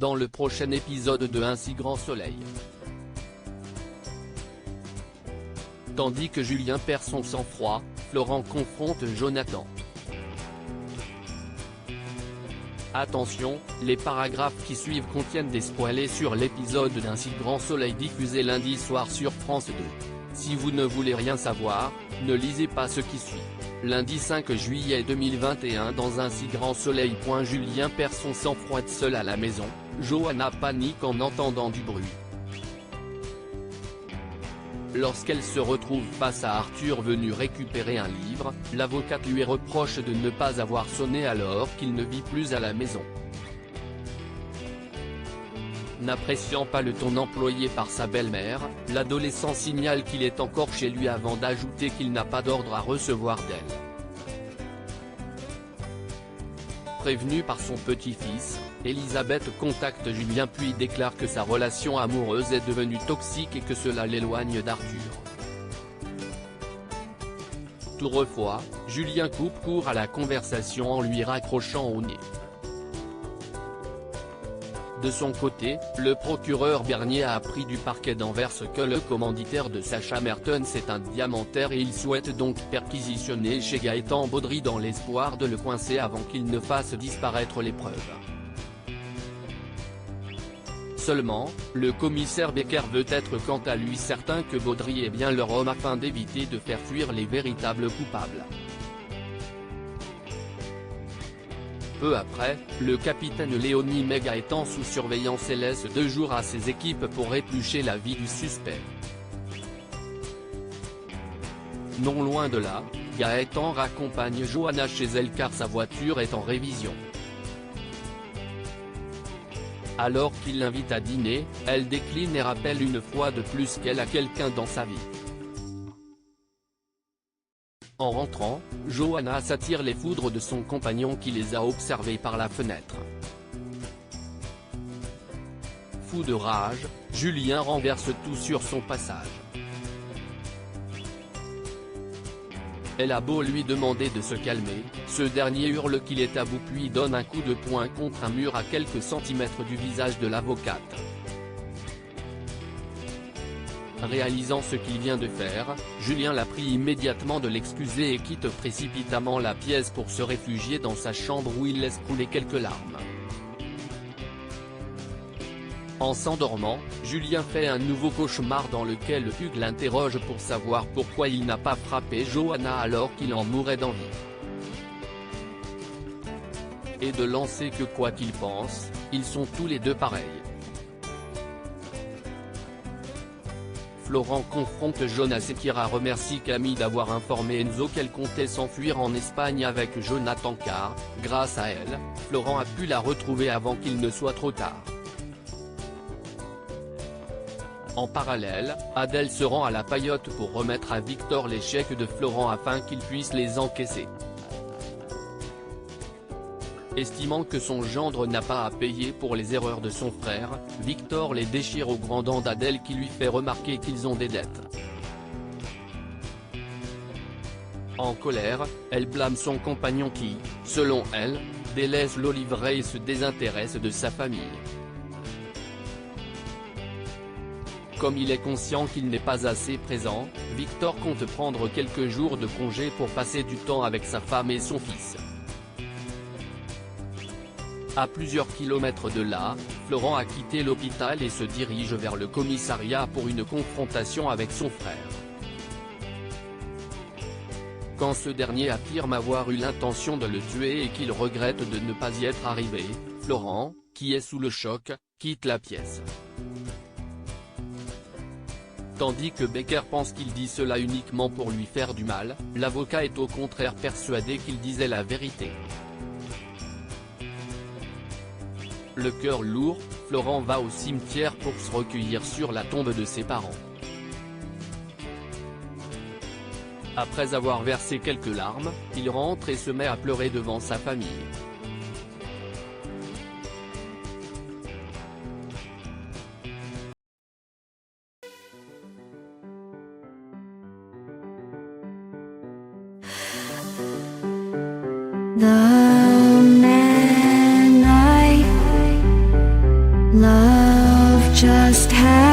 dans le prochain épisode de Un si grand soleil. Tandis que Julien perd son sang-froid, Florent confronte Jonathan. Attention, les paragraphes qui suivent contiennent des spoilers sur l'épisode d'Un si grand soleil diffusé lundi soir sur France 2. Si vous ne voulez rien savoir, ne lisez pas ce qui suit. Lundi 5 juillet 2021 dans Un si grand soleil. Julien perd son sang-froid seul à la maison, Johanna panique en entendant du bruit. Lorsqu'elle se retrouve face à Arthur venu récupérer un livre, l'avocate lui reproche de ne pas avoir sonné alors qu'il ne vit plus à la maison. N'appréciant pas le ton employé par sa belle-mère, l'adolescent signale qu'il est encore chez lui avant d'ajouter qu'il n'a pas d'ordre à recevoir d'elle. Prévenue par son petit-fils, Elisabeth contacte Julien puis déclare que sa relation amoureuse est devenue toxique et que cela l'éloigne d'Arthur. Toutefois, Julien coupe court à la conversation en lui raccrochant au nez. De son côté, le procureur Bernier a appris du parquet d'Anvers que le commanditaire de Sacha Mertens est un diamantaire et il souhaite donc perquisitionner chez Gaëtan Baudry dans l'espoir de le coincer avant qu'il ne fasse disparaître les preuves. Seulement, le commissaire Becker veut être quant à lui certain que Baudry est bien leur homme afin d'éviter de faire fuir les véritables coupables. Peu après, le capitaine Léonie met Gaëtan sous surveillance et laisse 2 jours à ses équipes pour éplucher la vie du suspect. Non loin de là, Gaëtan raccompagne Johanna chez elle car sa voiture est en révision. Alors qu'il l'invite à dîner, elle décline et rappelle une fois de plus qu'elle a quelqu'un dans sa vie. En rentrant, Johanna s'attire les foudres de son compagnon qui les a observés par la fenêtre. Fou de rage, Julien renverse tout sur son passage. Elle a beau lui demander de se calmer, ce dernier hurle qu'il est à bout puis donne un coup de poing contre un mur à quelques centimètres du visage de l'avocate. Réalisant ce qu'il vient de faire, Julien la prie immédiatement de l'excuser et quitte précipitamment la pièce pour se réfugier dans sa chambre où il laisse couler quelques larmes. En s'endormant, Julien fait un nouveau cauchemar dans lequel Hugues l'interroge pour savoir pourquoi il n'a pas frappé Johanna alors qu'il en mourait d'envie. Et de lancer que quoi qu'il pense, ils sont tous les deux pareils. Florent confronte Jonas et Kira remercie Camille d'avoir informé Enzo qu'elle comptait s'enfuir en Espagne avec Jonathan car, grâce à elle, Florent a pu la retrouver avant qu'il ne soit trop tard. En parallèle, Adèle se rend à la paillote pour remettre à Victor les chèques de Florent afin qu'il puisse les encaisser. Estimant que son gendre n'a pas à payer pour les erreurs de son frère, Victor les déchire aux grands dents d'Adèle qui lui fait remarquer qu'ils ont des dettes. En colère, elle blâme son compagnon qui, selon elle, délaisse l'Oliveraie et se désintéresse de sa famille. Comme il est conscient qu'il n'est pas assez présent, Victor compte prendre quelques jours de congé pour passer du temps avec sa femme et son fils. À plusieurs kilomètres de là, Florent a quitté l'hôpital et se dirige vers le commissariat pour une confrontation avec son frère. Quand ce dernier affirme avoir eu l'intention de le tuer et qu'il regrette de ne pas y être arrivé, Florent, qui est sous le choc, quitte la pièce. Tandis que Becker pense qu'il dit cela uniquement pour lui faire du mal, l'avocat est au contraire persuadé qu'il disait la vérité. Le cœur lourd, Florent va au cimetière pour se recueillir sur la tombe de ses parents. Après avoir versé quelques larmes, il rentre et se met à pleurer devant sa famille. The man I just had